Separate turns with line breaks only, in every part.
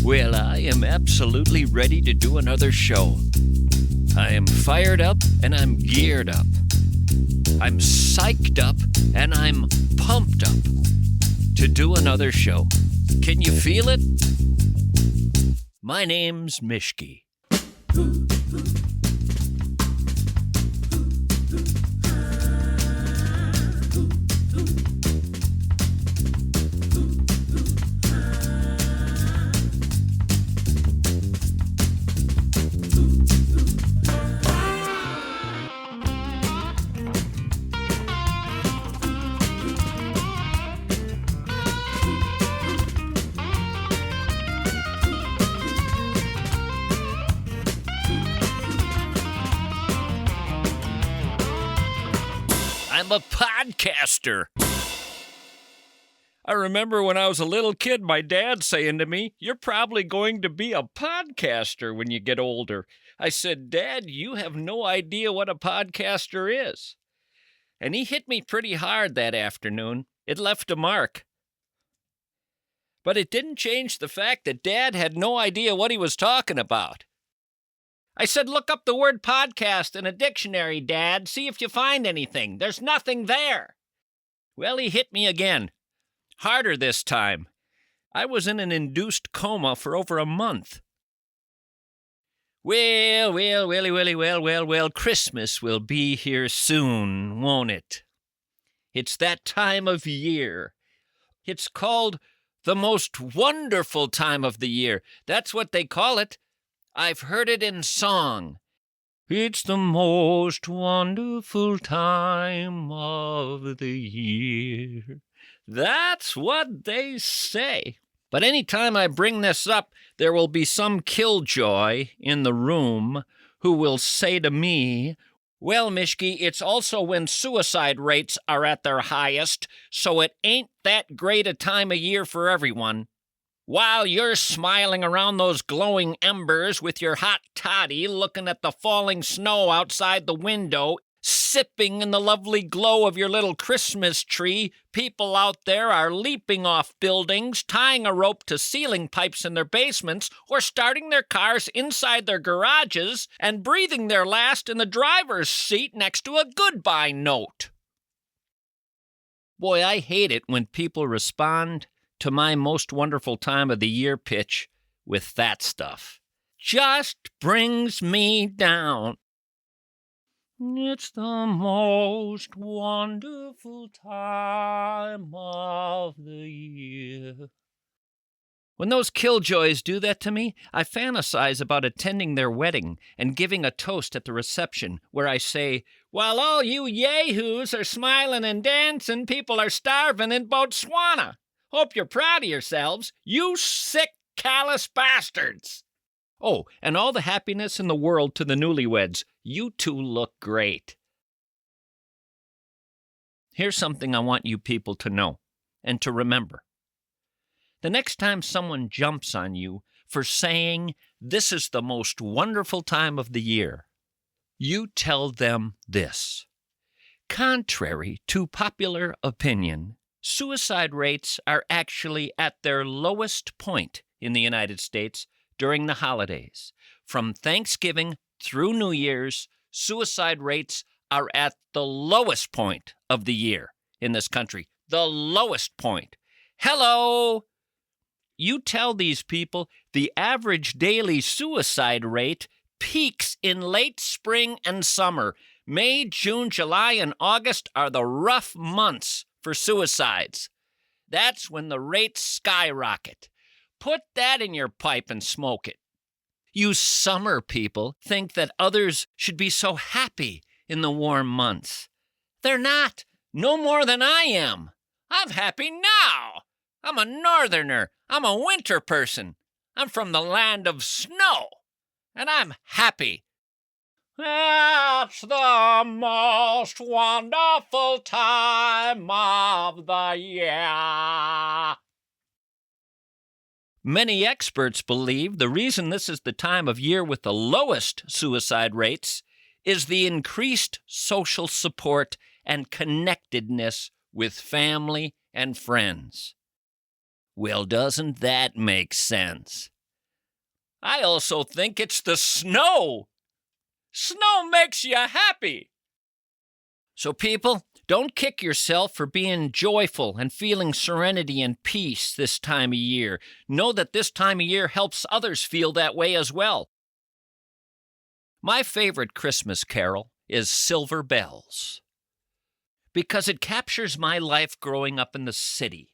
Well, I am absolutely ready to do another show. I am fired up and I'm geared up. I'm psyched up and I'm pumped up to do another show. Can you feel it? My name's Mischke. I'm a podcaster. I remember when I was a little kid, my dad saying to me, "You're probably going to be a podcaster when you get older." I said, "Dad, you have no idea what a podcaster is." And he hit me pretty hard that afternoon. It left a mark. But it didn't change the fact that Dad had no idea what he was talking about. I said, "Look up the word podcast in a dictionary, Dad. See if you find anything. There's nothing there." Well, he hit me again. Harder this time. I was in an induced coma for over a month. Well, Christmas will be here soon, won't it? It's that time of year. It's called the most wonderful time of the year. That's what they call it. I've heard it in song. It's the most wonderful time of the year. That's what they say. But any time I bring this up, there will be some killjoy in the room who will say to me, "Well, Mischke, it's also when suicide rates are at their highest, so it ain't that great a time of year for everyone. While you're smiling around those glowing embers with your hot toddy, looking at the falling snow outside the window, sipping in the lovely glow of your little Christmas tree, people out there are leaping off buildings, tying a rope to ceiling pipes in their basements, or starting their cars inside their garages and breathing their last in the driver's seat next to a goodbye note." Boy, I hate it when people respond to my most wonderful time of the year pitch with that stuff. Just brings me down. It's the most wonderful time of the year. When those killjoys do that to me, I fantasize about attending their wedding and giving a toast at the reception where I say, "While all you yahoos are smiling and dancing, people are starving in Botswana. Hope you're proud of yourselves, you sick, callous bastards." Oh, and all the happiness in the world to the newlyweds. You two look great. Here's something I want you people to know and to remember. The next time someone jumps on you for saying this is the most wonderful time of the year, you tell them this. Contrary to popular opinion, suicide rates are actually at their lowest point in the United States during the holidays. From Thanksgiving through New Year's, suicide rates are at the lowest point of the year in this country. The lowest point. Hello! You tell these people the average daily suicide rate peaks in late spring and summer. May, June, July, and August are the rough months for suicides. That's when the rates skyrocket. Put that in your pipe and smoke it. You summer people think that others should be so happy in the warm months. They're not, no more than I am. I'm happy now. I'm a northerner. I'm a winter person. I'm from the land of snow, and I'm happy. That's the most wonderful time of the year. Many experts believe the reason this is the time of year with the lowest suicide rates is the increased social support and connectedness with family and friends. Well, doesn't that make sense? I also think it's the snow. Snow makes you happy. So people, don't kick yourself for being joyful and feeling serenity and peace this time of year. Know that this time of year helps others feel that way as well. My favorite Christmas carol is Silver Bells because it captures my life growing up in the city.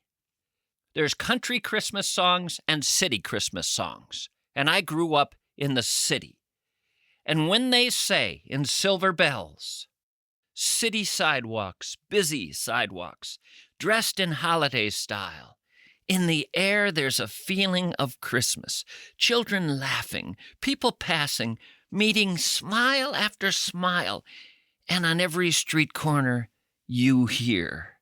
There's country Christmas songs and city Christmas songs, and I grew up in the city. And when they say in Silver Bells, city sidewalks, busy sidewalks, dressed in holiday style, in the air there's a feeling of Christmas, children laughing, people passing, meeting smile after smile, and on every street corner you hear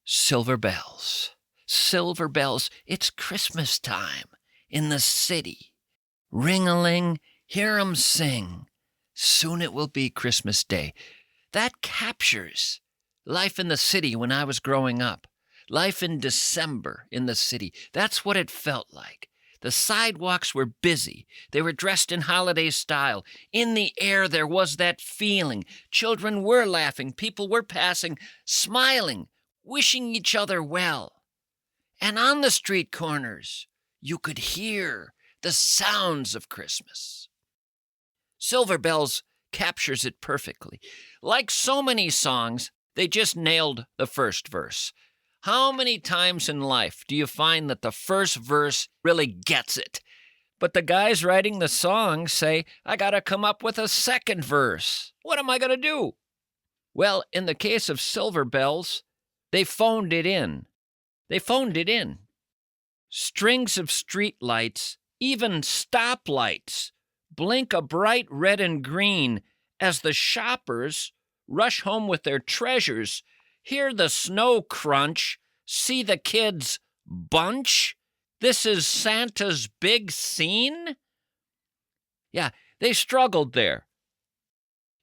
silver bells. Silver bells, it's Christmas time in the city. Ring-a-ling, hear 'em sing. Soon it will be Christmas Day. That captures life in the city when I was growing up. Life in December in the city. That's what it felt like. The sidewalks were busy. They were dressed in holiday style. In the air there was that feeling. Children were laughing. People were passing, smiling, wishing each other well. And on the street corners, you could hear the sounds of Christmas. Silver Bells captures it perfectly. Like so many songs, they just nailed the first verse. How many times in life do you find that the first verse really gets it? But the guys writing the song say, I gotta come up with a second verse. What am I gonna do? Well, in the case of Silver Bells, they phoned it in. They phoned it in. Strings of street lights, even stoplights, blink a bright red and green as the shoppers rush home with their treasures, hear the snow crunch, see the kids bunch. This is Santa's big scene? Yeah, they struggled there.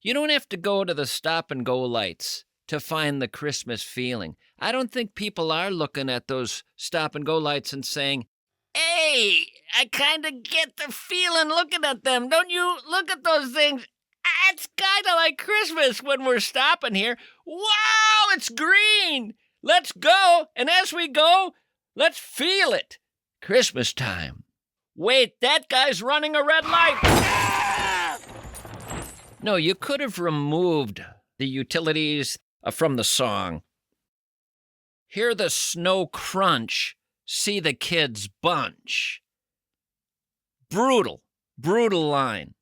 You don't have to go to the stop-and-go lights to find the Christmas feeling. I don't think people are looking at those stop-and-go lights and saying, hey, I kind of get the feeling looking at them. Don't you look at those things? It's kind of like Christmas when we're stopping here. Wow, it's green. Let's go. And as we go, let's feel it. Christmas time. Wait, that guy's running a red light. No, you could have removed the utilities from the song. Hear the snow crunch, see the kids bunch. Brutal, brutal line.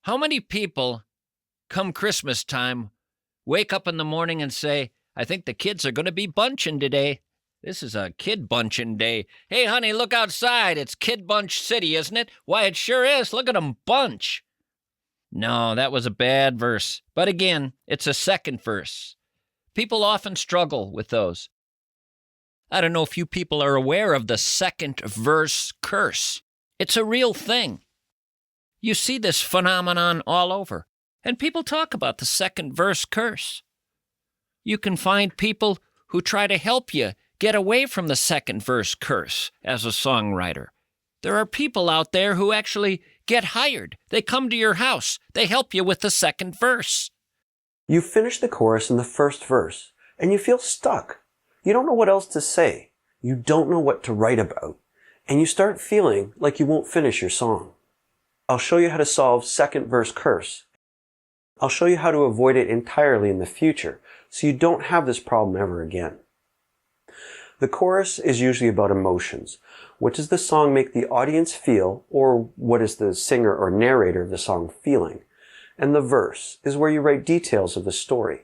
How many people, come Christmas time, wake up in the morning and say, I think the kids are going to be bunching today. This is a kid bunching day. Hey, honey, look outside. It's Kid Bunch City, isn't it? Why, it sure is. Look at them bunch. No, that was a bad verse. But again, it's a second verse. People often struggle with those. I don't know if you people are aware of the second verse curse. It's a real thing. You see this phenomenon all over, and people talk about the second verse curse. You can find people who try to help you get away from the second verse curse as a songwriter. There are people out there who actually get hired. They come to your house. They help you with the second verse.
You finish the chorus in the first verse, and you feel stuck. You don't know what else to say. You don't know what to write about. And you start feeling like you won't finish your song. I'll show you how to solve second verse curse. I'll show you how to avoid it entirely in the future, so you don't have this problem ever again. The chorus is usually about emotions. What does the song make the audience feel, or what is the singer or narrator of the song feeling? And the verse is where you write details of the story.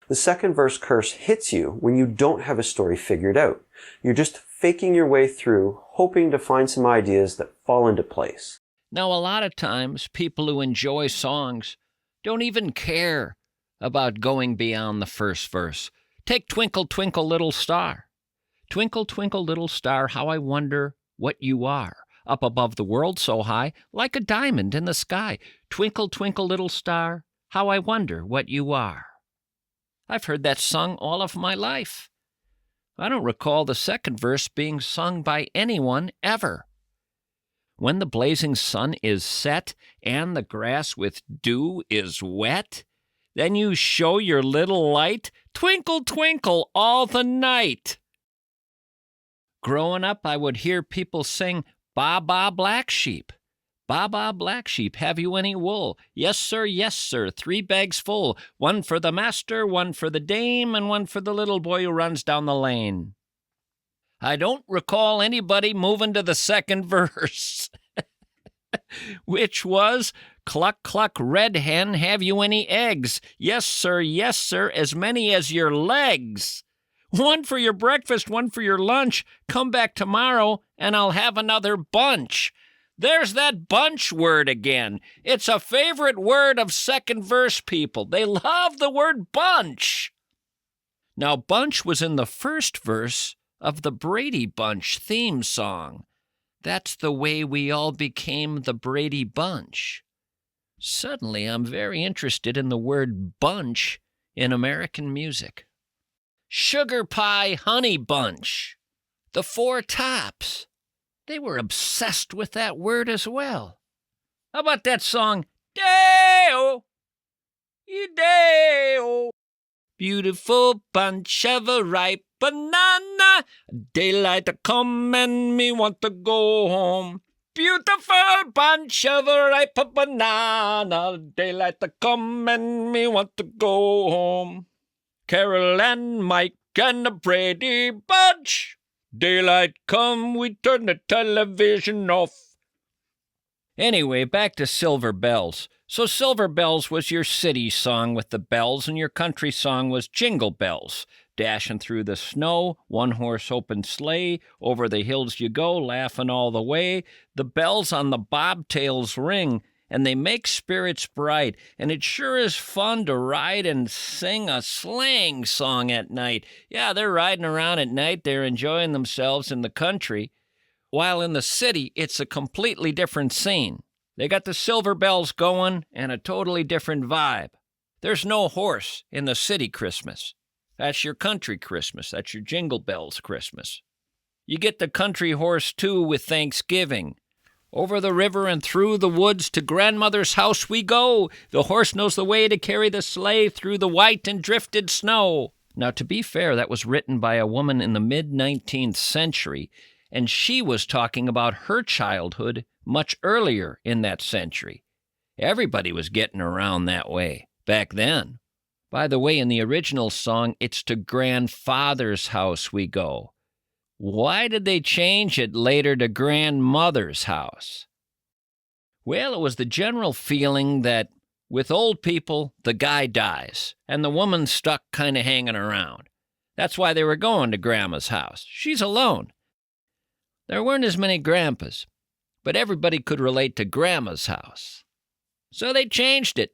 The second verse curse hits you when you don't have a story figured out. You're just faking your way through, hoping to find some ideas that fall into place.
Now, a lot of times, people who enjoy songs don't even care about going beyond the first verse. Take Twinkle, Twinkle, Little Star. Twinkle, twinkle, little star, how I wonder what you are. Up above the world so high, like a diamond in the sky. Twinkle, twinkle, little star, how I wonder what you are. I've heard that sung all of my life. I don't recall the second verse being sung by anyone ever. when the blazing sun is set and the grass with dew is wet, then you show your little light, twinkle, twinkle, all the night. Growing up, I would hear people sing, "Ba, ba, black sheep. Ba, ba, black sheep, have you any wool? Yes, sir, 3 bags full. 1 for the master, 1 for the dame, and 1 for the little boy who runs down the lane." I don't recall anybody moving to the second verse, which was, "Cluck, cluck, red hen, have you any eggs? Yes, sir, as many as your legs. 1 for your breakfast, 1 for your lunch. Come back tomorrow, and I'll have another bunch." There's that bunch word again. It's a favorite word of second verse people. They love the word bunch. Now, bunch was in the first verse of the Brady Bunch theme song. That's the way we all became the Brady Bunch. Suddenly, I'm very interested in the word bunch in American music. Sugar Pie Honey Bunch. The Four Tops. They were obsessed with that word as well. How about that song, Day-O, Day-O, beautiful bunch of a ripe banana, daylight to come and me want to go home. Beautiful bunch of a ripe banana, daylight to come and me want to go home. Carol and Mike and the Brady Bunch. Daylight come, we turn the television off. Anyway, back to Silver Bells. So Silver Bells was your city song with the bells, and your country song was Jingle Bells. Dashing through the snow, 1-horse open sleigh, over the hills you go, laughing all the way. The bells on the bobtails ring, and they make spirits bright, and it sure is fun to ride and sing a slang song at night. Yeah, they're riding around at night, they're enjoying themselves in the country, while in the city, it's a completely different scene. They got the silver bells going and a totally different vibe. There's no horse in the city Christmas. That's your country Christmas. That's your Jingle Bells Christmas. You get the country horse, too, with Thanksgiving. Over the river and through the woods to grandmother's house we go. The horse knows the way to carry the sleigh through the white and drifted snow. Now, to be fair, that was written by a woman in the mid-19th century, and she was talking about her childhood much earlier in that century. Everybody was getting around that way back then. By the way, in the original song, it's to grandfather's house we go. Why did they change it later to grandmother's house? Well, it was the general feeling that with old people, the guy dies, and the woman's stuck kind of hanging around. That's why they were going to grandma's house. She's alone. There weren't as many grandpas, but everybody could relate to grandma's house. So they changed it.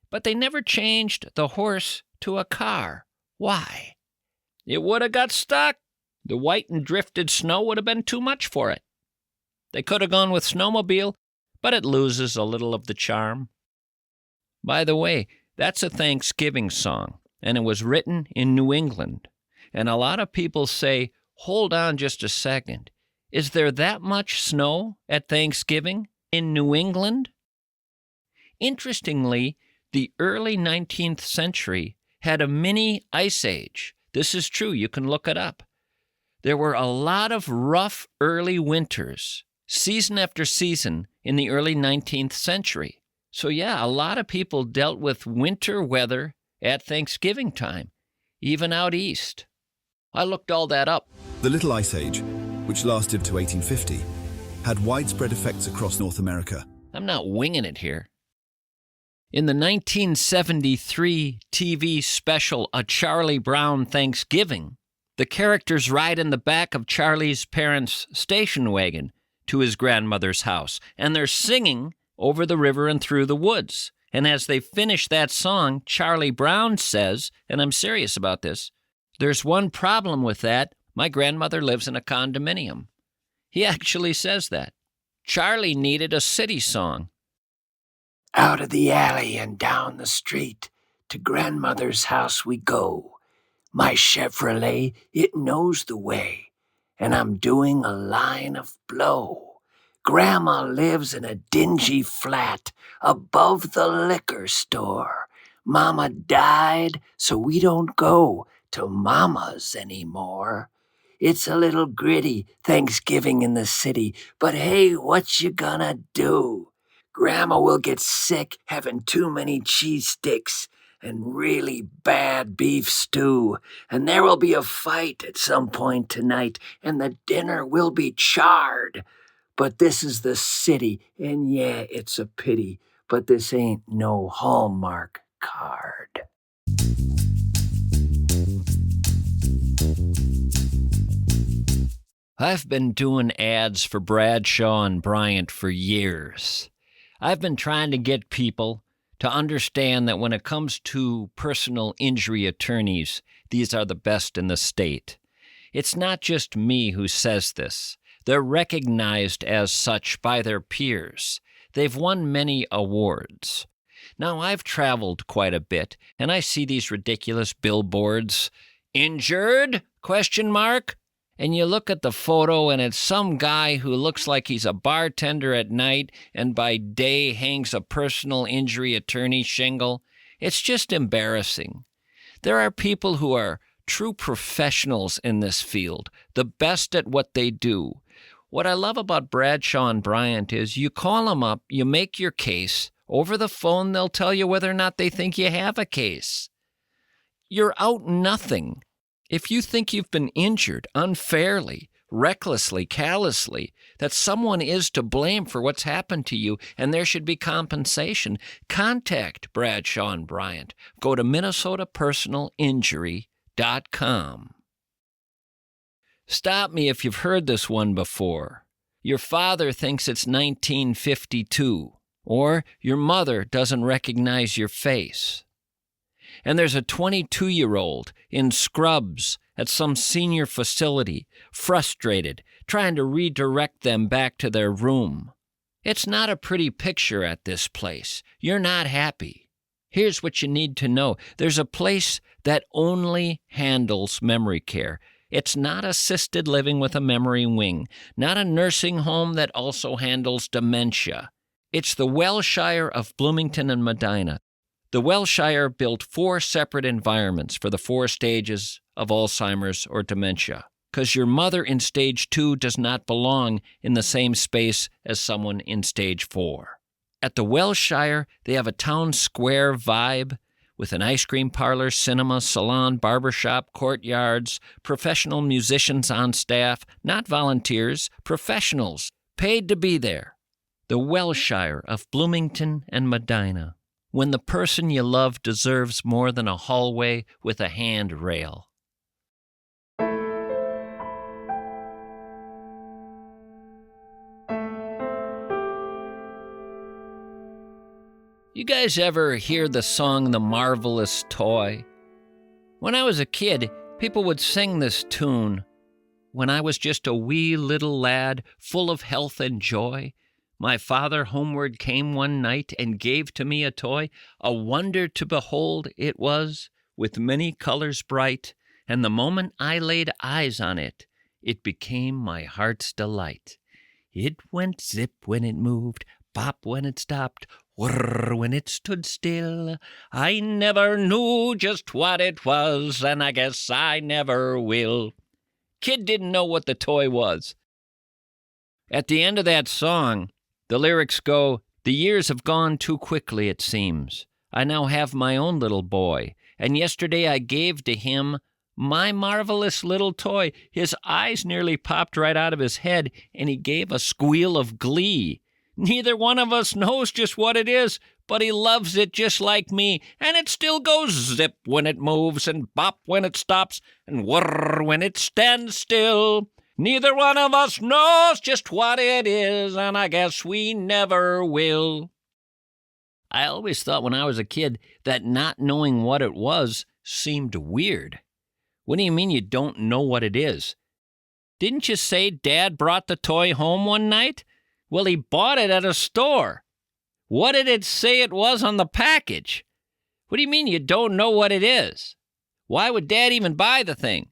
But they never changed the horse to a car. Why? It would have got stuck. The white and drifted snow would have been too much for it. They could have gone with snowmobile, but it loses a little of the charm. By the way, that's a Thanksgiving song, and it was written in New England. And a lot of people say, hold on just a second. Is there that much snow at Thanksgiving in New England? Interestingly, the early 19th century had a mini ice age. This is true. You can look it up. There were a lot of rough early winters, season after season, in the early 19th century. So yeah, a lot of people dealt with winter weather at Thanksgiving time, even out east. I looked all that up.
The Little Ice Age, which lasted to 1850, had widespread effects across North America.
I'm not winging it here. In the 1973 TV special A Charlie Brown Thanksgiving, the characters ride in the back of Charlie's parents' station wagon to his grandmother's house, and they're singing over the river and through the woods. And as they finish that song, Charlie Brown says, and I'm serious about this, there's one problem with that. My grandmother lives in a condominium. He actually says that. Charlie needed a city song.
Out of the alley and down the street, to grandmother's house we go. My Chevrolet, it knows the way, and I'm doing a line of blow. Grandma lives in a dingy flat above the liquor store. Mama died, so we don't go to Mama's anymore. It's a little gritty, Thanksgiving in the city, but hey, what you gonna do? Grandma will get sick having too many cheese sticks and really bad beef stew, and there will be a fight at some point tonight, and the dinner will be charred. But this is the city, and yeah, it's a pity, but this ain't no Hallmark card.
I've been doing ads for Bradshaw and Bryant for years. I've been trying to get people to understand that when it comes to personal injury attorneys, these are the best in the state. It's not just me who says this. They're recognized as such by their peers. They've won many awards. Now, I've traveled quite a bit, and I see these ridiculous billboards. Injured? Question mark? And you look at the photo, and it's some guy who looks like he's a bartender at night and by day hangs a personal injury attorney shingle. It's just embarrassing. There are people who are true professionals in this field, the best at what they do. What I love about Bradshaw and Bryant is you call them up, you make your case. Over the phone, they'll tell you whether or not they think you have a case. You're out nothing. If you think you've been injured unfairly, recklessly, callously, that someone is to blame for what's happened to you and there should be compensation, contact Bradshaw and Bryant. Go to minnesotapersonalinjury.com. Stop me if you've heard this one before. Your father thinks it's 1952, or your mother doesn't recognize your face. And there's a 22-year-old in scrubs at some senior facility, frustrated, trying to redirect them back to their room. It's not a pretty picture at this place. You're not happy. Here's what you need to know. There's a place that only handles memory care. It's not assisted living with a memory wing, not a nursing home that also handles dementia. It's the Wellshire of Bloomington and Medina. The Wellshire built 4 separate environments for the 4 stages of Alzheimer's or dementia, because your mother in stage 2 does not belong in the same space as someone in stage 4. At the Wellshire, they have a town square vibe with an ice cream parlor, cinema, salon, barbershop, courtyards, professional musicians on staff, not volunteers, professionals, paid to be there. The Wellshire of Bloomington and Medina. When the person you love deserves more than a hallway with a handrail. You guys ever hear the song The Marvelous Toy? When I was a kid, people would sing this tune. When I was just a wee little lad, full of health and joy, my father homeward came one night and gave to me a toy. A wonder to behold it was, with many colors bright, and the moment I laid eyes on it, it became my heart's delight. It went zip when it moved, bop when it stopped, whirr when it stood still. I never knew just what it was, and I guess I never will. Kid didn't know what the toy was. At the end of that song, the lyrics go, "The years have gone too quickly, it seems. I now have my own little boy, and yesterday I gave to him my marvelous little toy." His eyes nearly popped right out of his head, and he gave a squeal of glee. Neither one of us knows just what it is, but he loves it just like me, and it still goes zip when it moves, and bop when it stops, and whirr when it stands still. Neither one of us knows just what it is, and I guess we never will. I always thought when I was a kid that not knowing what it was seemed weird. What do you mean you don't know what it is? Didn't you say Dad brought the toy home one night? Well, he bought it at a store. What did it say it was on the package? What do you mean you don't know what it is? Why would Dad even buy the thing?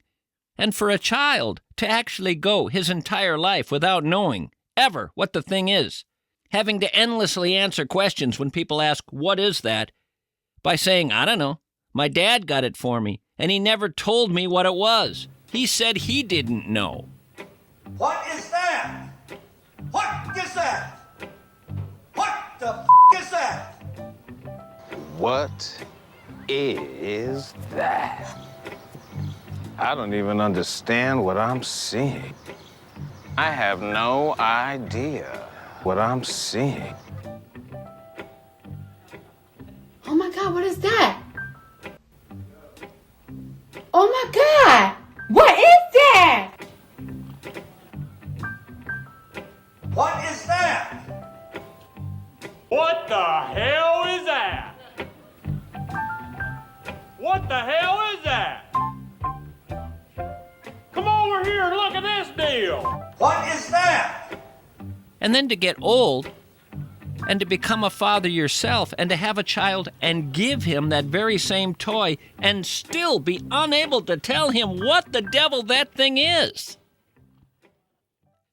And for a child to actually go his entire life without knowing ever what the thing is. Having to endlessly answer questions when people ask, what is that? By saying, I don't know. My dad got it for me, and he never told me what it was. He said he didn't know.
What is that? What is that? What the is that?
What is that? I don't even understand what I'm seeing. I have no idea what I'm seeing.
Oh my God, what is that? Oh my God, what is that?
What is that?
What the hell is that? What the hell is that? Come over here and look at this deal.
What is that?
And then to get old and to become a father yourself and to have a child and give him that very same toy and still be unable to tell him what the devil that thing is.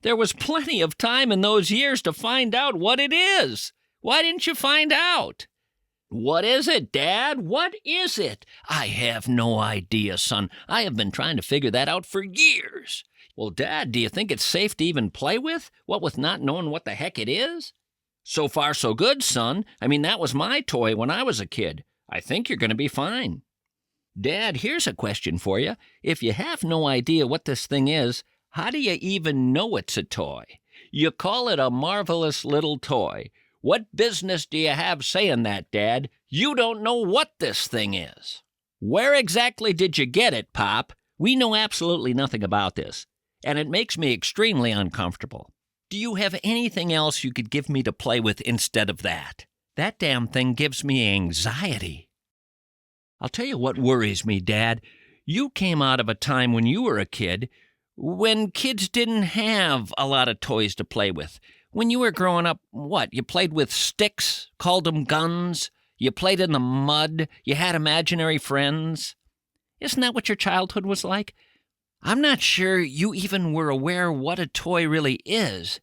There was plenty of time in those years to find out what it is. Why didn't you find out? What is it, Dad? What is it? I have no idea, son. I have been trying to figure that out for years. Well, Dad, do you think it's safe to even play with? What with not knowing what the heck it is? So far, so good, son. I mean, that was my toy when I was a kid. I think you're going to be fine. Dad, here's a question for you. If you have no idea what this thing is, how do you even know it's a toy? You call it a marvelous little toy. What business do you have saying that, Dad? You don't know what this thing is. Where exactly did you get it, Pop? We know absolutely nothing about this, and it makes me extremely uncomfortable. Do you have anything else you could give me to play with instead of that? That damn thing gives me anxiety. I'll tell you what worries me, Dad. You came out of a time when you were a kid when kids didn't have a lot of toys to play with. When you were growing up, what? You played with sticks, called them guns, you played in the mud, you had imaginary friends. Isn't that what your childhood was like? I'm not sure you even were aware what a toy really is.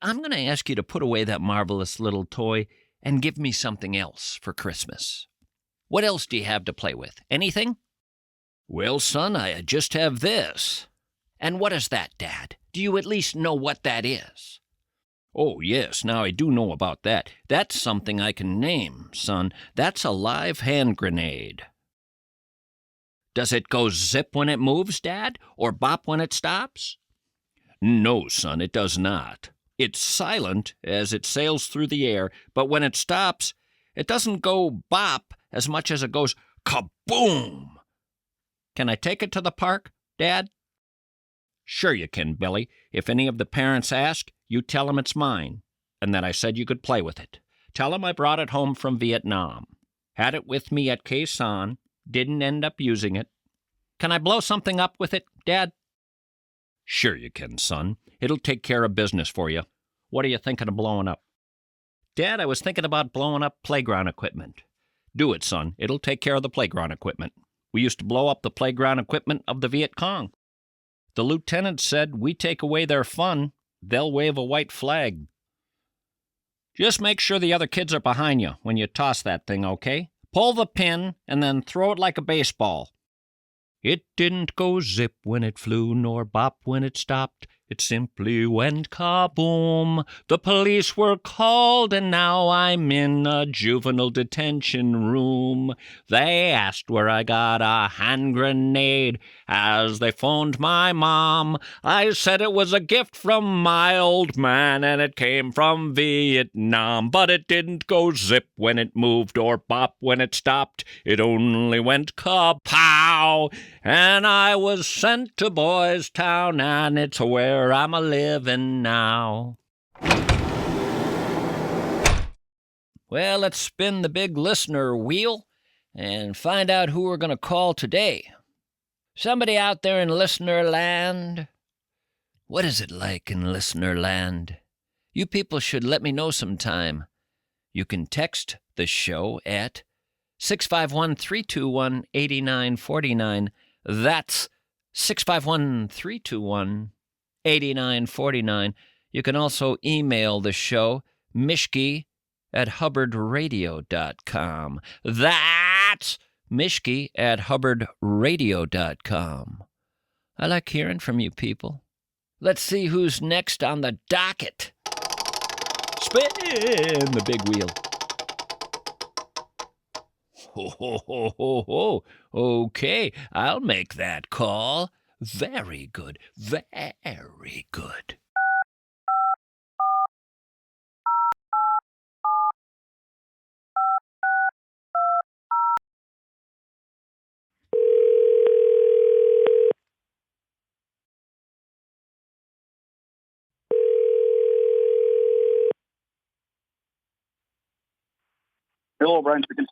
I'm going to ask you to put away that marvelous little toy and give me something else for Christmas. What else do you have to play with? Anything? Well, son, I just have this. And what is that, Dad? Do you at least know what that is? Oh, yes, now I do know about that. That's something I can name, son. That's a live hand grenade. Does it go zip when it moves, Dad? Or bop when it stops? No, son, it does not. It's silent as it sails through the air, but when it stops, it doesn't go bop as much as it goes kaboom. Can I take it to the park, Dad? Sure you can, Billy. If any of the parents ask, you tell them it's mine, and that I said you could play with it. Tell them I brought it home from Vietnam. Had it with me at Khe Sanh, didn't end up using it. Can I blow something up with it, Dad? Sure you can, son. It'll take care of business for you. What are you thinking of blowing up? Dad, I was thinking about blowing up playground equipment. Do it, son. It'll take care of the playground equipment. We used to blow up the playground equipment of the Viet Cong. The lieutenant said we take away their fun, they'll wave a white flag. Just make sure the other kids are behind you when you toss that thing, okay? Pull the pin and then throw it like a baseball. It didn't go zip when it flew, nor bop when it stopped. It simply went kaboom. The police were called, and now I'm in a juvenile detention room. They asked where I got a hand grenade as they phoned my mom. I said it was a gift from my old man, and it came from Vietnam. But it didn't go zip when it moved or bop when it stopped. It only went kapow. And I was sent to Boys Town, and it's where I'm a-living now. Well, let's spin the big listener wheel and find out who we're going to call today. Somebody out there in listener land? What is it like in listener land? You people should let me know sometime. You can text the show at 651-321-8949. That's 651-321-8949. You can also email the show, Mischke at hubbardradio.com. That's Mischke at hubbardradio.com. I like hearing from you people. Let's see who's next on the docket. Spin the big wheel. Ho, ho, ho, ho, ho. Okay, I'll make that call. Very good, very good.
Hello, Brian speaking.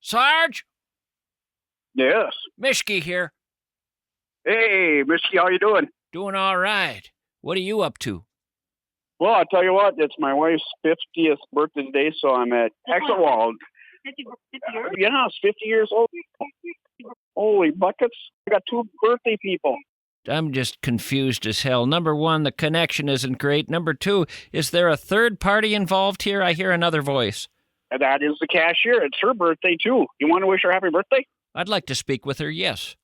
Sarge,
Yes.
Mischke here.
Hey, Mischke, how you doing?
Doing all right. What are you up to?
Well, I'll tell you what, it's my wife's 50th birthday today, so I'm at Exit Wall. 50 years? Yeah, it's 50 years old. Holy buckets. I got 2 birthday people.
I'm just confused as hell. Number one, the connection isn't great. Number two, is there a third party involved here? I hear another voice.
And that is the cashier. It's her birthday, too. You want to wish her happy birthday?
I'd like to speak with her, yes.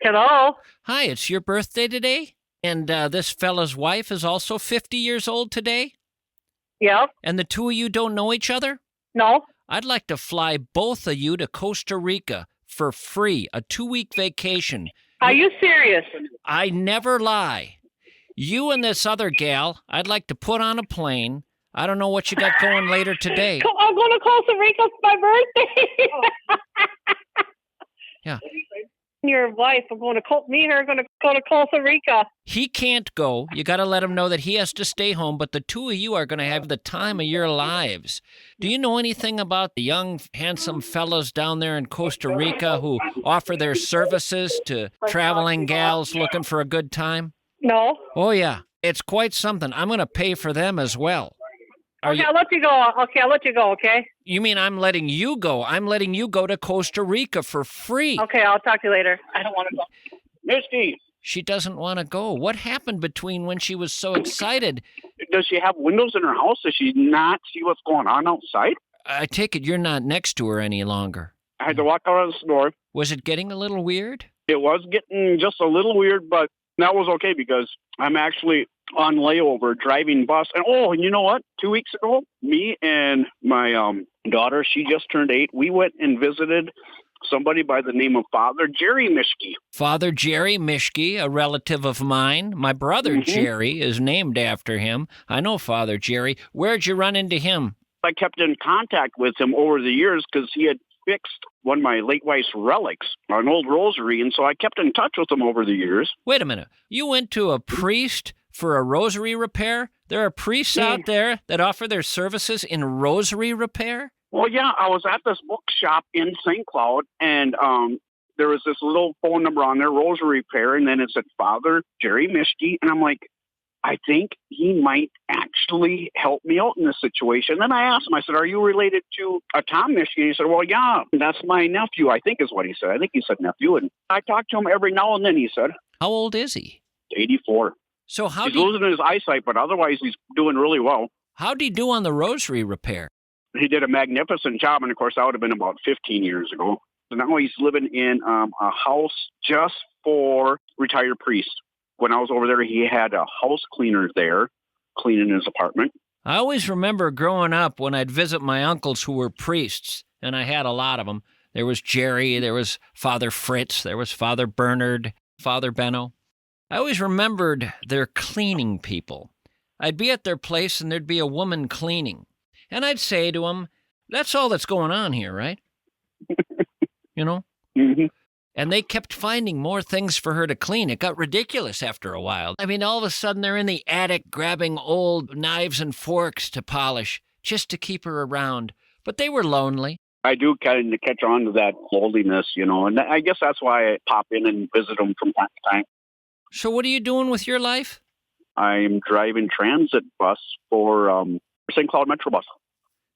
Hello?
Hi, it's your birthday today? And this fella's wife is also 50 years old today?
Yep.
And the two of you don't know each other?
No.
I'd like to fly both of you to Costa Rica for free, a 2-week vacation.
Are you serious?
I never lie. You and this other gal, I'd like to put on a plane. I don't know what you got going later today.
I'm going to Costa Rica for my birthday.
Yeah.
Your wife, I'm going to go to Costa Rica.
He can't go. You got to let him know that he has to stay home, but the two of you are going to have the time of your lives. Do you know anything about the young, handsome fellows down there in Costa Rica who offer their services to traveling gals looking for a good time?
No.
Oh, yeah. It's quite something. I'm going to pay for them as well.
Okay, I'll let you go. Okay, I'll let you go, okay?
You mean I'm letting you go? I'm letting you go to Costa Rica for free.
Okay, I'll talk to you later. I don't want to go. Misty,
She doesn't want to go. What happened between when she was so excited?
does she have windows in her house? Does she not see what's going on outside?
I take it you're not next to her any longer.
I had to walk out of the store.
Was it getting a little weird?
It was getting just a little weird, but that was okay because I'm actually on layover driving bus. And you know what? 2 weeks ago, me and my daughter, she just turned 8. We went and visited somebody by the name of Father Jerry Mischke.
Father Jerry Mischke, a relative of mine. My brother Jerry is named after him. I know Father Jerry. Where'd you run into him?
I kept in contact with him over the years because he had fixed one of my late wife's relics, an old rosary, and so I kept in touch with him over the years.
Wait a minute. You went to a priest for a rosary repair? There are priests out there that offer their services in rosary repair?
Well, yeah, I was at this bookshop in St. Cloud, and there was this little phone number on there, rosary repair, and then it said Father Jerry Mischke, and I'm like, I think he might actually help me out in this situation. Then I asked him, I said, are you related to Tom Mischke? And he said, well, yeah, that's my nephew, I think is what he said. I think he said nephew. And I talk to him every now and then, he said.
How old is he?
84.
So
he's losing his eyesight, but otherwise he's doing really well.
How'd he do on the rosary repair?
He did a magnificent job, and of course that would have been about 15 years ago. So now he's living in a house just for retired priests. When I was over there, he had a house cleaner there cleaning his apartment.
I always remember growing up when I'd visit my uncles who were priests, and I had a lot of them. There was Jerry, there was Father Fritz, there was Father Bernard, Father Benno. I always remembered their cleaning people. I'd be at their place, and there'd be a woman cleaning. And I'd say to them, that's all that's going on here, right? You know?
Mm-hmm.
And they kept finding more things for her to clean. It got ridiculous after a while. I mean, all of a sudden they're in the attic grabbing old knives and forks to polish just to keep her around. But they were lonely.
I do kind of catch on to that loneliness, you know, and I guess that's why I pop in and visit them from time to time.
So what are you doing with your life?
I'm driving transit bus for St. Cloud Metro Bus.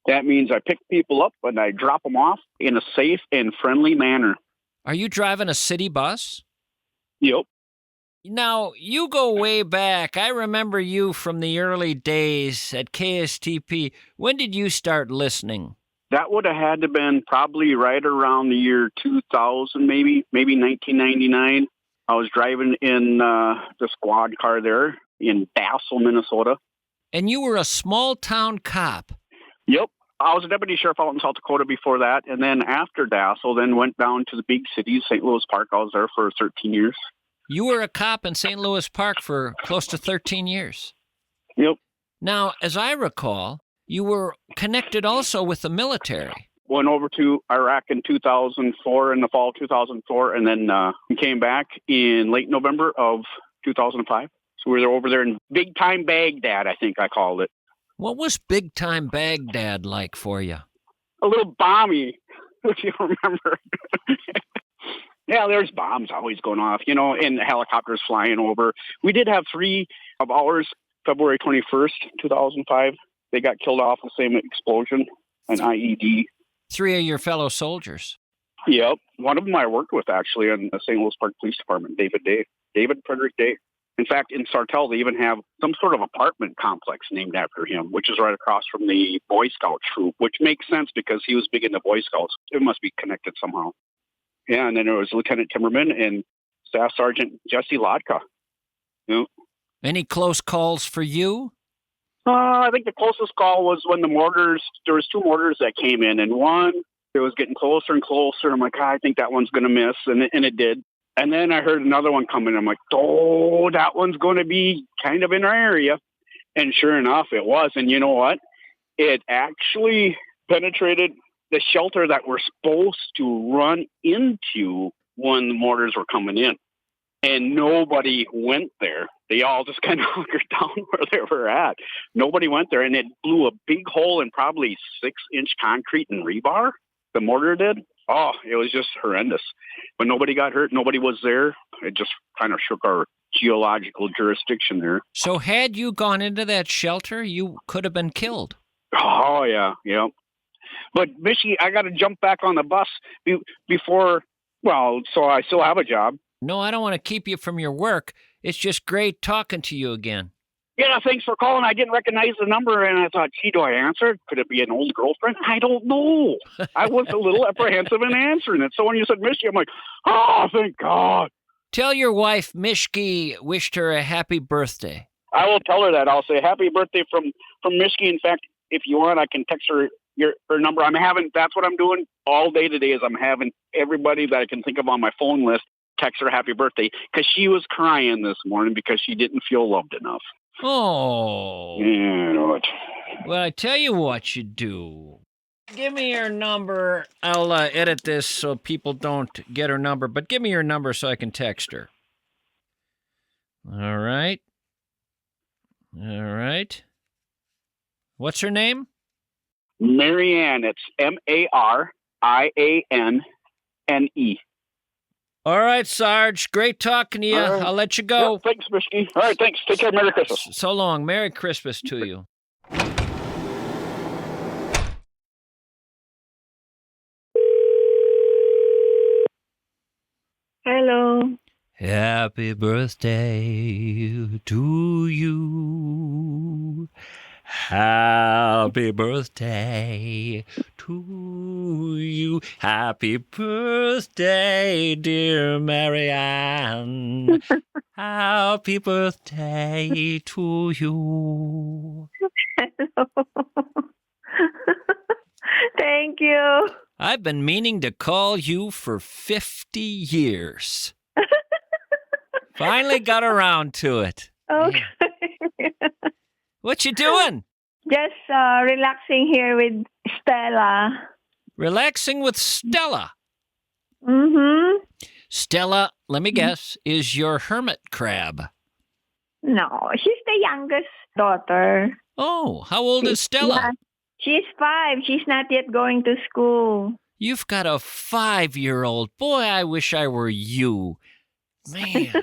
That means I pick people up and I drop them off in a safe and friendly manner.
Are you driving a city bus?
Yep.
Now, you go way back. I remember you from the early days at KSTP. When did you start listening?
That would have had to been probably right around the year 2000, maybe 1999. I was driving in the squad car there in Dassel, Minnesota.
And you were a small-town cop.
Yep. I was a deputy sheriff out in South Dakota before that, and then after Dassel, then went down to the big cities, St. Louis Park. I was there for 13 years.
You were a cop in St. Louis Park for close to 13 years.
Yep.
Now, as I recall, you were connected also with the military.
Went over to Iraq in 2004, in the fall of 2004, and then came back in late November of 2005. So we were over there in big-time Baghdad, I think I called it.
What was big-time Baghdad like for you?
A little balmy, if you remember. Yeah, there's bombs always going off, and helicopters flying over. We did have 3 of ours, February 21st, 2005. They got killed off the same explosion, an IED.
3 of your fellow soldiers.
Yep. One of them I worked with, actually, in the St. Louis Park Police Department, David Frederick Day. In fact, in Sartell, they even have some sort of apartment complex named after him, which is right across from the Boy Scout troop, which makes sense because he was big in the Boy Scouts. It must be connected somehow. Yeah, and then there was Lieutenant Timmerman and Staff Sergeant Jesse Lodka. Yep.
Any close calls for you?
I think the closest call was when there was 2 mortars that came in, and one, it was getting closer and closer. I'm like, I think that one's going to miss, and it did. And then I heard another one coming. I'm like, oh, that one's going to be kind of in our area. And sure enough, it was. And you know what? It actually penetrated the shelter that we're supposed to run into when the mortars were coming in. And nobody went there. They all just kind of hunkered down where they were at. Nobody went there, and it blew a big hole in probably 6-inch concrete and rebar. The mortar did. Oh, it was just horrendous. But nobody got hurt. Nobody was there. It just kind of shook our geological jurisdiction there.
So had you gone into that shelter, you could have been killed.
Oh, yeah. But, Mischke, I got to jump back on the bus before, so I still have a job.
No, I don't want to keep you from your work. It's just great talking to you again.
Yeah, thanks for calling. I didn't recognize the number, and I thought, gee, do I answer? Could it be an old girlfriend? I don't know. I was a little apprehensive in answering it. So when you said Mischke, I'm like, oh, thank God.
Tell your wife Mischke wished her a happy birthday.
I will tell her that. I'll say happy birthday from Mischke. In fact, if you want, I can text her her number. That's what I'm doing all day today is I'm having everybody that I can think of on my phone list text her happy birthday because she was crying this morning because she didn't feel loved enough.
Oh.
Yeah, I know it.
Well, I tell you what you do. Give me your number. I'll edit this so people don't get her number, but give me your number so I can text her. All right. What's her name?
Marianne. It's Marianne.
All right, Sarge. Great talking to you.
Right.
I'll let you go.
Yep, thanks, Mischke. All right, thanks. Take care. Merry Christmas.
So long. Merry Christmas to you.
Hello.
Happy birthday to you. Happy birthday to you. Happy birthday, dear Marianne. Happy birthday to you.
Hello. Thank you.
I've been meaning to call you for 50 years. Finally got around to it.
Okay.
What you doing?
Just relaxing here with Stella.
Relaxing with Stella.
Mm-hmm.
Stella, let me guess, is your hermit crab.
No, she's the youngest daughter.
Oh, how old is Stella?
Yeah, she's 5. She's not yet going to school.
You've got a 5-year-old. Boy, I wish I were you. Man,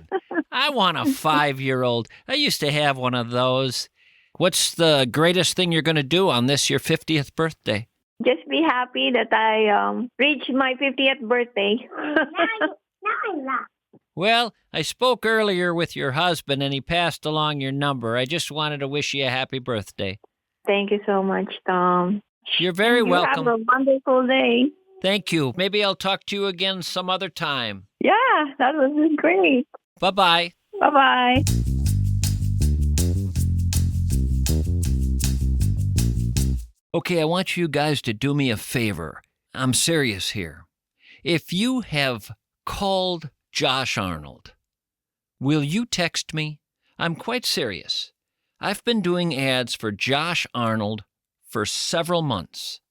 I want a 5-year-old. I used to have one of those. What's the greatest thing you're going to do on this, your 50th birthday?
Just be happy that I reached my 50th birthday.
Well, I spoke earlier with your husband, and he passed along your number. I just wanted to wish you a happy birthday.
Thank you so much, Tom.
You're very
And
welcome.
You have a wonderful day.
Thank you. Maybe I'll talk to you again some other time.
Yeah, that was great.
Bye-bye.
Bye-bye.
Okay, I want you guys to do me a favor. I'm serious here. If you have called Josh Arnold, will you text me? I'm quite serious. I've been doing ads for Josh Arnold for several months.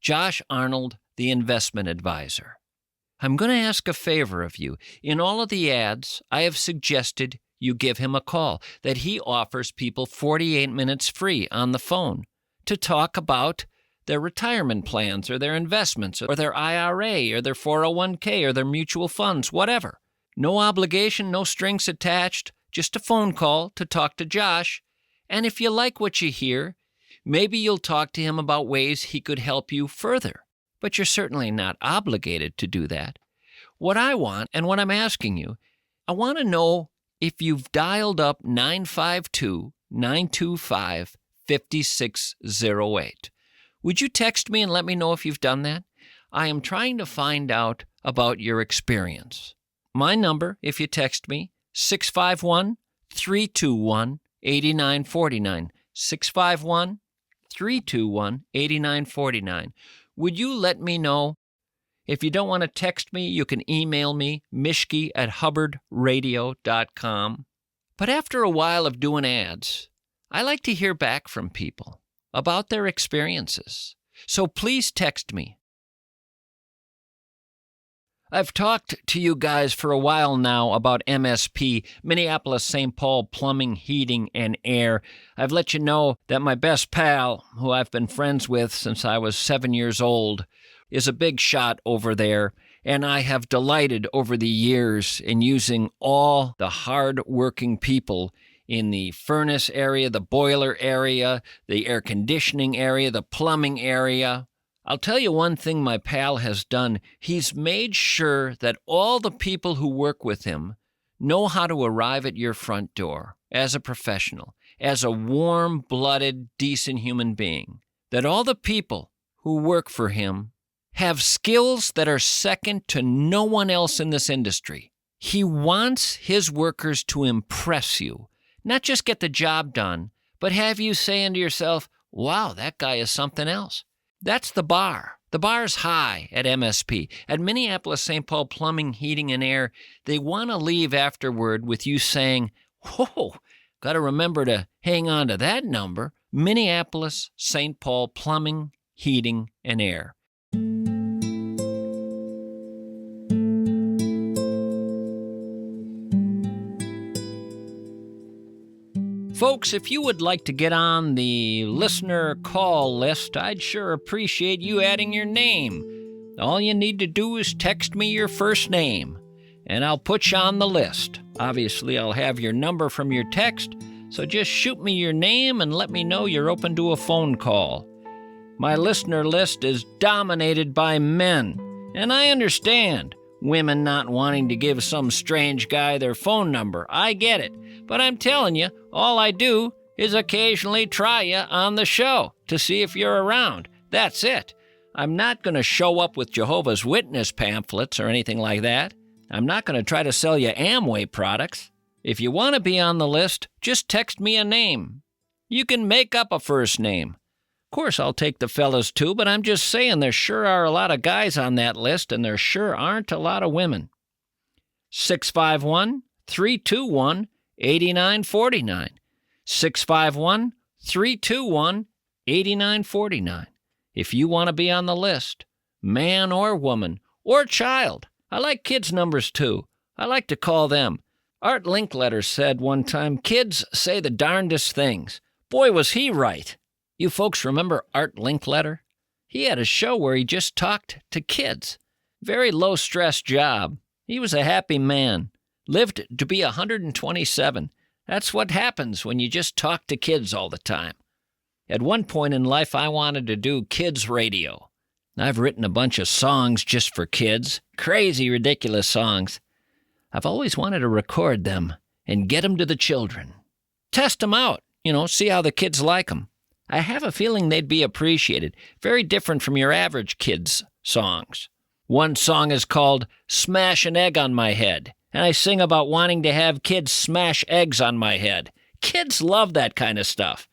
Josh Arnold, the investment advisor. I'm going to ask a favor of you. In all of the ads, I have suggested you give him a call, that he offers people 48 minutes free on the phone to talk about their retirement plans or their investments or their IRA or their 401k or their mutual funds, whatever. No obligation, no strings attached, just a phone call to talk to Josh. And if you like what you hear, maybe you'll talk to him about ways he could help you further. But you're certainly not obligated to do that. What I want, and what I'm asking you, I want to know if you've dialed up 952-925-5608. Would you text me and let me know if you've done that? I am trying to find out about your experience. My number, if you text me, 651-321-8949. 651-321-8949. Would you let me know? If you don't want to text me, you can email me, Mischke@hubbardradio.com. But after a while of doing ads, I like to hear back from people about their experiences. So please text me. I've talked to you guys for a while now about MSP, Minneapolis-St. Paul Plumbing, Heating, and Air. I've let you know that my best pal, who I've been friends with since I was 7 years old, is a big shot over there, and I have delighted over the years in using all the hard-working people in the furnace area, the boiler area, the air conditioning area, the plumbing area. I'll tell you one thing my pal has done. He's made sure that all the people who work with him know how to arrive at your front door as a professional, as a warm-blooded, decent human being. That all the people who work for him have skills that are second to no one else in this industry. He wants his workers to impress you, not just get the job done, but have you saying to yourself, wow, that guy is something else. That's the bar. The bar's high at MSP. At Minneapolis-St. Paul Plumbing, Heating, and Air, they want to leave afterward with you saying, whoa, got to remember to hang on to that number. Minneapolis-St. Paul Plumbing, Heating, and Air. Folks, if you would like to get on the listener call list, I'd sure appreciate you adding your name. All you need to do is text me your first name, and I'll put you on the list. Obviously, I'll have your number from your text, so just shoot me your name and let me know you're open to a phone call. My listener list is dominated by men, and I understand women not wanting to give some strange guy their phone number. I get it. But I'm telling you, all I do is occasionally try you on the show to see if you're around. That's it. I'm not going to show up with Jehovah's Witness pamphlets or anything like that. I'm not going to try to sell you Amway products. If you want to be on the list, just text me a name. You can make up a first name. Of course, I'll take the fellas too, but I'm just saying there sure are a lot of guys on that list, and there sure aren't a lot of women. 651-321-8949. 651-321-8949. If you want to be on the list, man or woman, or child. I like kids' numbers too. I like to call them. Art Linkletter said one time, kids say the darndest things. Boy, was he right. You folks remember Art Linkletter? He had a show where he just talked to kids. Very low-stress job. He was a happy man. Lived to be 127. That's what happens when you just talk to kids all the time. At one point in life, I wanted to do kids radio. I've written a bunch of songs just for kids. Crazy, ridiculous songs. I've always wanted to record them and get them to the children. Test them out, see how the kids like them. I have a feeling they'd be appreciated. Very different from your average kids' songs. One song is called Smash an Egg on My Head, and I sing about wanting to have kids smash eggs on my head. Kids love that kind of stuff.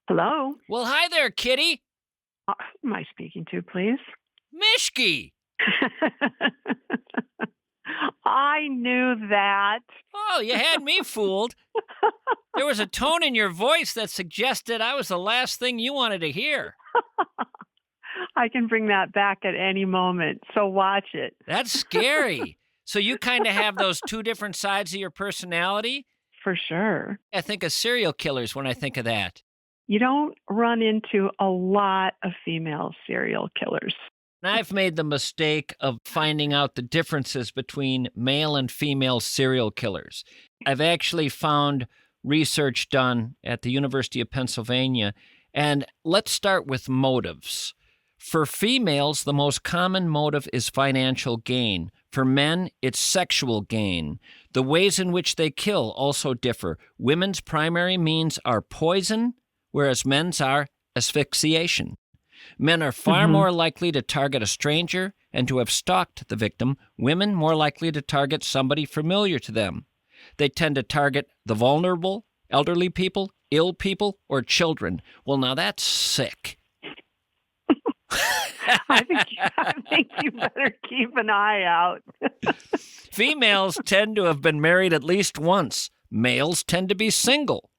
Hello?
Well, hi there, kitty.
Who am I speaking to, please?
Mischke.
I knew that.
Oh, you had me fooled. There was a tone in your voice that suggested I was the last thing you wanted to hear.
I can bring that back at any moment, so watch it.
That's scary. So you kind of have those two different sides of your personality?
For sure.
I think of serial killers when I think of that.
You don't run into a lot of female serial killers.
And I've made the mistake of finding out the differences between male and female serial killers. I've actually found research done at the University of Pennsylvania, and let's start with motives. For females, the most common motive is financial gain. For men, it's sexual gain. The ways in which they kill also differ. Women's primary means are poison, whereas men's are asphyxiation. Men are far more likely to target a stranger and to have stalked the victim. Women more likely to target somebody familiar to them. They tend to target the vulnerable, elderly people, ill people, or children. Well, now that's sick.
I think you better keep an eye out.
Females tend to have been married at least once. Males tend to be single.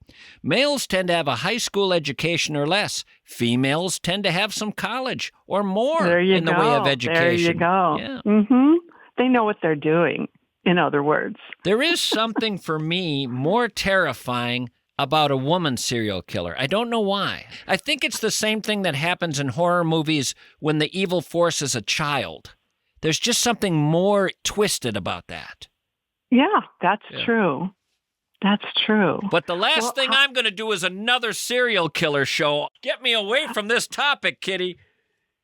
Males tend to have a high school education or less. Females tend to have some college or more in the way of education.
There you go.
Yeah.
They know what they're doing, in other words.
There is something for me more terrifying about a woman serial killer. I don't know why. I think it's the same thing that happens in horror movies when the evil force is a child. There's just something more twisted about that.
Yeah, that's true. That's true.
But the last thing I'm going to do is another serial killer show. Get me away from this topic, kitty.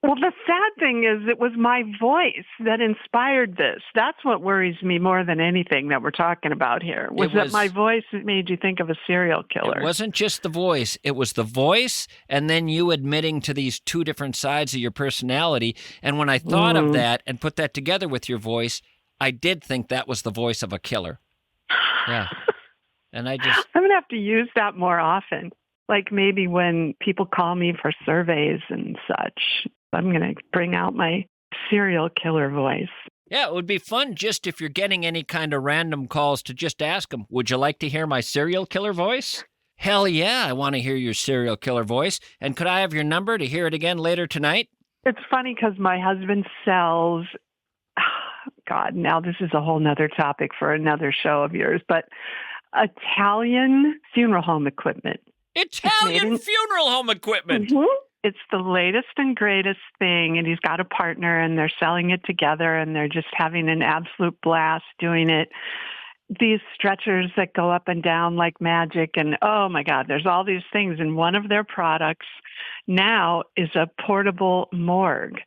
Well, the sad thing is it was my voice that inspired this. That's what worries me more than anything that we're talking about here, was that my voice made you think of a serial killer.
It wasn't just the voice. It was the voice and then you admitting to these two different sides of your personality. And when I thought of that and put that together with your voice, I did think that was the voice of a killer. Yeah. And I'm
going to have to use that more often. Like maybe when people call me for surveys and such, I'm going to bring out my serial killer voice.
Yeah, it would be fun just if you're getting any kind of random calls to just ask them, would you like to hear my serial killer voice? Hell yeah, I want to hear your serial killer voice. And could I have your number to hear it again later tonight?
It's funny because my husband sells, God, now this is a whole nother topic for another show of yours, but Italian funeral home equipment.
Italian funeral home equipment.
It's the latest and greatest thing, and he's got a partner, and they're selling it together, and they're just having an absolute blast doing it. These stretchers that go up and down like magic, and oh my God, there's all these things, and one of their products now is a portable morgue.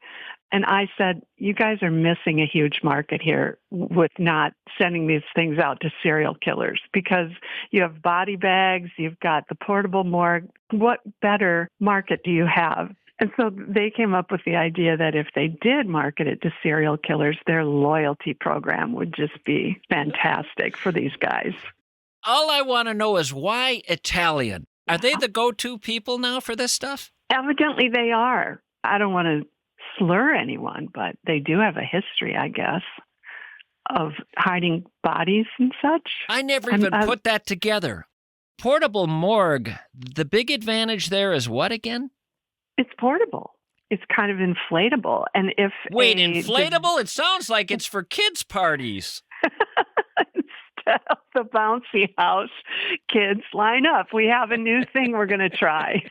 And I said, you guys are missing a huge market here with not sending these things out to serial killers, because you have body bags, you've got the portable morgue. What better market do you have? And so they came up with the idea that if they did market it to serial killers, their loyalty program would just be fantastic for these guys.
All I want to know is why Italian? Are they the go-to people now for this stuff?
Evidently they are. I don't want to slur anyone, but they do have a history, I guess, of hiding bodies and such.
I never even put that together. Portable morgue, the big advantage there is what again?
It's portable. It's kind of inflatable. And if
inflatable? It sounds like it's for kids' parties.
Instead of the bouncy house, kids, line up. We have a new thing we're going to try.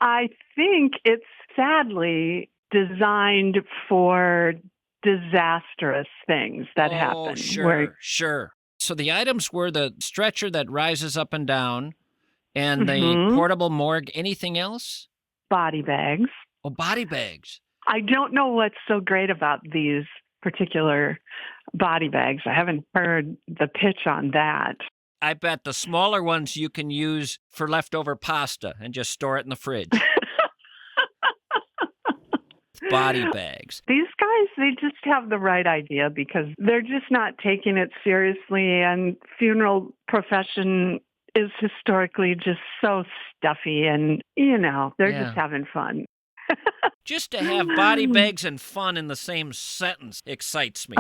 I think it's sadly designed for disastrous things that happen.
Sure. So the items were the stretcher that rises up and down and the
Mhm.
portable morgue. Anything else?
Body bags.
Oh, body bags.
I don't know what's so great about these particular body bags. I haven't heard the pitch on that.
I bet the smaller ones you can use for leftover pasta and just store it in the fridge. Body bags.
These guys, they just have the right idea because they're just not taking it seriously, and funeral profession is historically just so stuffy, and, they're just having fun.
Just to have body bags and fun in the same sentence excites me.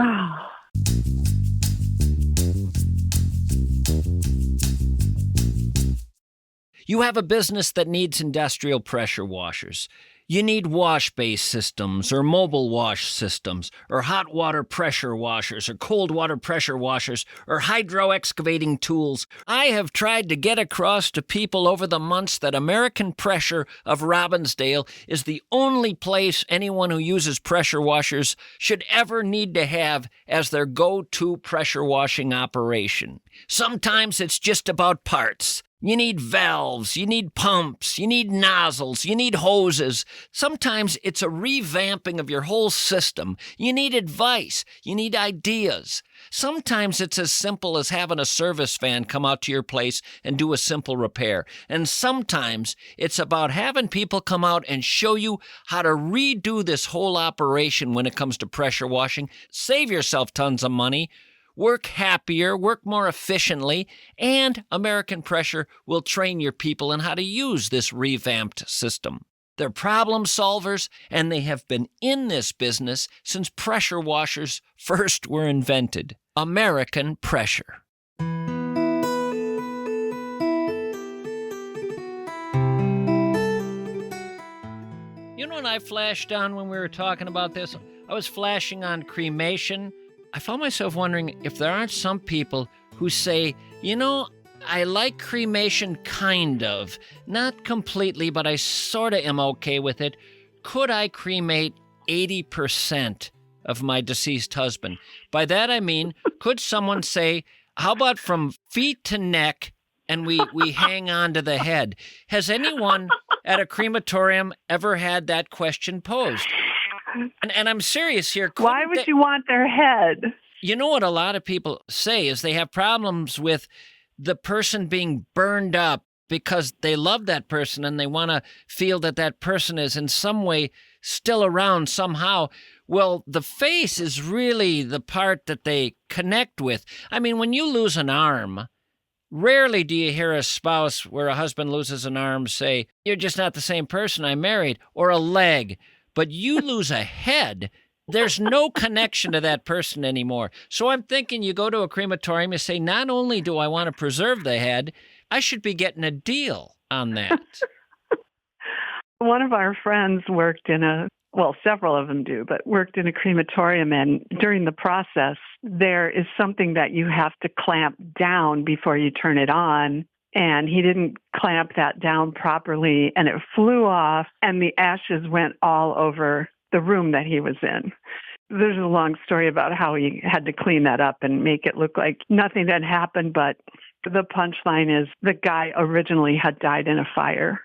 You have a business that needs industrial pressure washers. You need wash-based systems or mobile wash systems or hot water pressure washers or cold water pressure washers or hydro-excavating tools. I have tried to get across to people over the months that American Pressure of Robbinsdale is the only place anyone who uses pressure washers should ever need to have as their go-to pressure washing operation. Sometimes it's just about parts. You need valves, you need pumps, you need nozzles, you need hoses. Sometimes it's a revamping of your whole system. You need advice, you need ideas. Sometimes it's as simple as having a service van come out to your place and do a simple repair. And sometimes it's about having people come out and show you how to redo this whole operation when it comes to pressure washing. Save yourself tons of money. Work happier, work more efficiently, and American Pressure will train your people in how to use this revamped system. They're problem solvers, and they have been in this business since pressure washers first were invented. American Pressure. You know what I flashed on when we were talking about this? I was flashing on cremation. I found myself wondering if there aren't some people who say, I like cremation kind of. Not completely, but I sort of am okay with it. Could I cremate 80% of my deceased husband? By that I mean, could someone say, how about from feet to neck and we hang on to the head? Has anyone at a crematorium ever had that question posed? And I'm serious here.
Why would you want their head?
You know what a lot of people say is they have problems with the person being burned up because they love that person and they want to feel that that person is in some way still around somehow. Well, the face is really the part that they connect with. I mean, when you lose an arm, rarely do you hear a spouse where a husband loses an arm say, "You're just not the same person I married," or a leg. But you lose a head, there's no connection to that person anymore. So I'm thinking you go to a crematorium, you say, not only do I want to preserve the head, I should be getting a deal on that.
One of our friends worked several of them do, but worked in a crematorium, and during the process, there is something that you have to clamp down before you turn it on. And he didn't clamp that down properly, and it flew off, and the ashes went all over the room that he was in. There's a long story about how he had to clean that up and make it look like nothing had happened, but the punchline is the guy originally had died in a fire.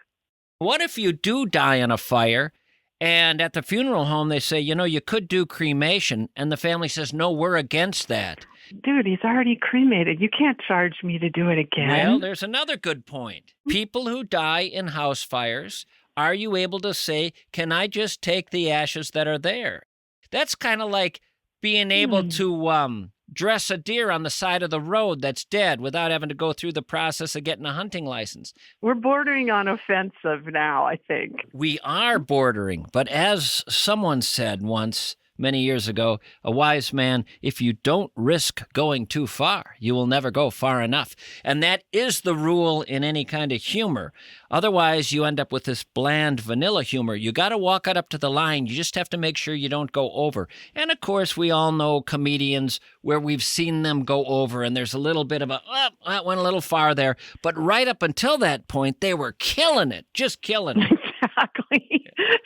What if you do die in a fire, and at the funeral home they say, you could do cremation, and the family says, no, we're against that.
Dude, he's already cremated. You can't charge me to do it again.
Well, there's another good point. People who die in house fires, are you able to say, can I just take the ashes that are there? That's kind of like being able to dress a deer on the side of the road that's dead without having to go through the process of getting a hunting license.
We're bordering on offensive now, I think.
We are bordering, but as someone said once, many years ago, a wise man, if you don't risk going too far, you will never go far enough. And that is the rule in any kind of humor. Otherwise, you end up with this bland vanilla humor. You got to walk it up to the line. You just have to make sure you don't go over. And of course, we all know comedians where we've seen them go over, and there's a little bit of that went a little far there. But right up until that point, they were killing it, just killing it.
Exactly.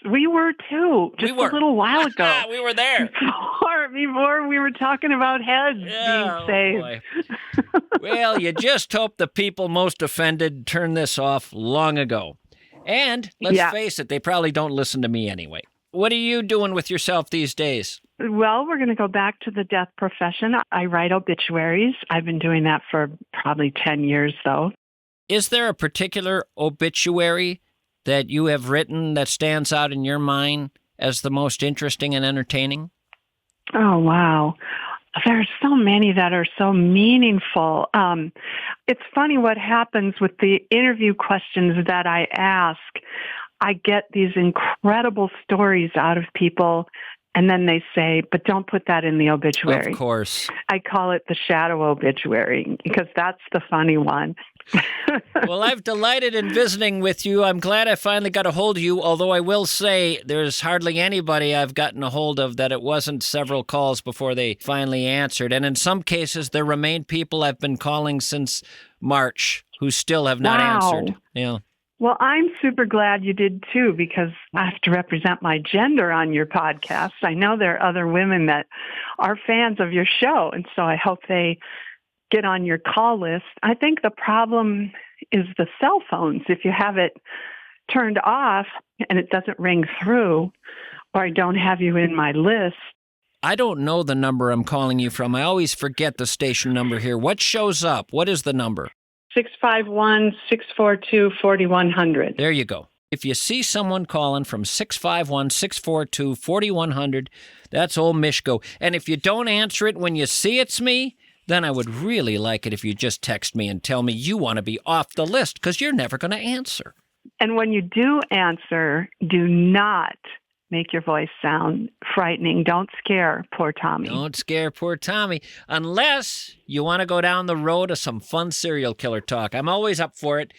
We were too, just a little while ago.
We were there.
Before we were talking about heads being saved.
Boy. Well, you just hope the people most offended turned this off long ago. And let's face it, they probably don't listen to me anyway. What are you doing with yourself these days?
Well, we're going to go back to the death profession. I write obituaries. I've been doing that for probably 10 years, though.
Is there a particular obituary that you have written that stands out in your mind as the most interesting and entertaining?
Oh, wow. There are so many that are so meaningful. It's funny what happens with the interview questions that I ask. I get these incredible stories out of people, and then they say, but don't put that in the obituary.
Of course.
I call it the shadow obituary because that's the funny one.
Well, I've delighted in visiting with you. I'm glad I finally got a hold of you, although I will say there's hardly anybody I've gotten a hold of that it wasn't several calls before they finally answered. And in some cases, there remain people I've been calling since March who still have not answered. Yeah.
Well, I'm super glad you did too, because I have to represent my gender on your podcast. I know there are other women that are fans of your show, and so I hope they get on your call list. I think the problem is the cell phones. If you have it turned off and it doesn't ring through, or I don't have you in my list.
I don't know the number I'm calling you from. I always forget the station number here. What shows up? What is the number?
651-642-4100.
There you go. If you see someone calling from 651-642-4100, that's old Mischke. And if you don't answer it when you see it's me, then I would really like it if you just text me and tell me you want to be off the list, because you're never going to answer.
And when you do answer, do not make your voice sound frightening. Don't scare poor Tommy.
Don't scare poor Tommy, unless you want to go down the road of some fun serial killer talk. I'm always up for it.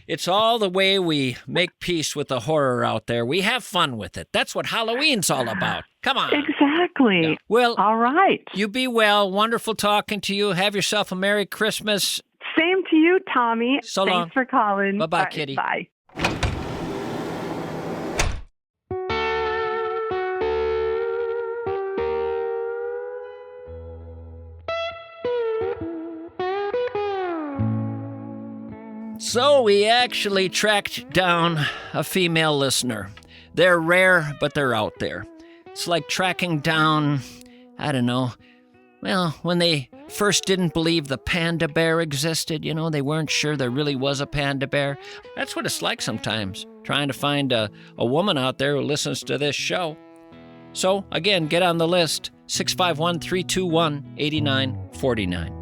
It's all the way we make peace with the horror out there. We have fun with it. That's what Halloween's all about. Come on.
Exactly.
Yeah. Well,
all right.
You be well. Wonderful talking to you. Have yourself a Merry Christmas.
Same to you, Tommy.
So long.
Thanks for calling.
Bye-bye, kitty.
Bye.
So we actually tracked down a female listener. They're rare, but they're out there. It's like tracking down, I don't know, well, when they first didn't believe the panda bear existed, you know, they weren't sure there really was a panda bear. That's what it's like sometimes, trying to find a woman out there who listens to this show. So, again, get on the list, 651-321-8949.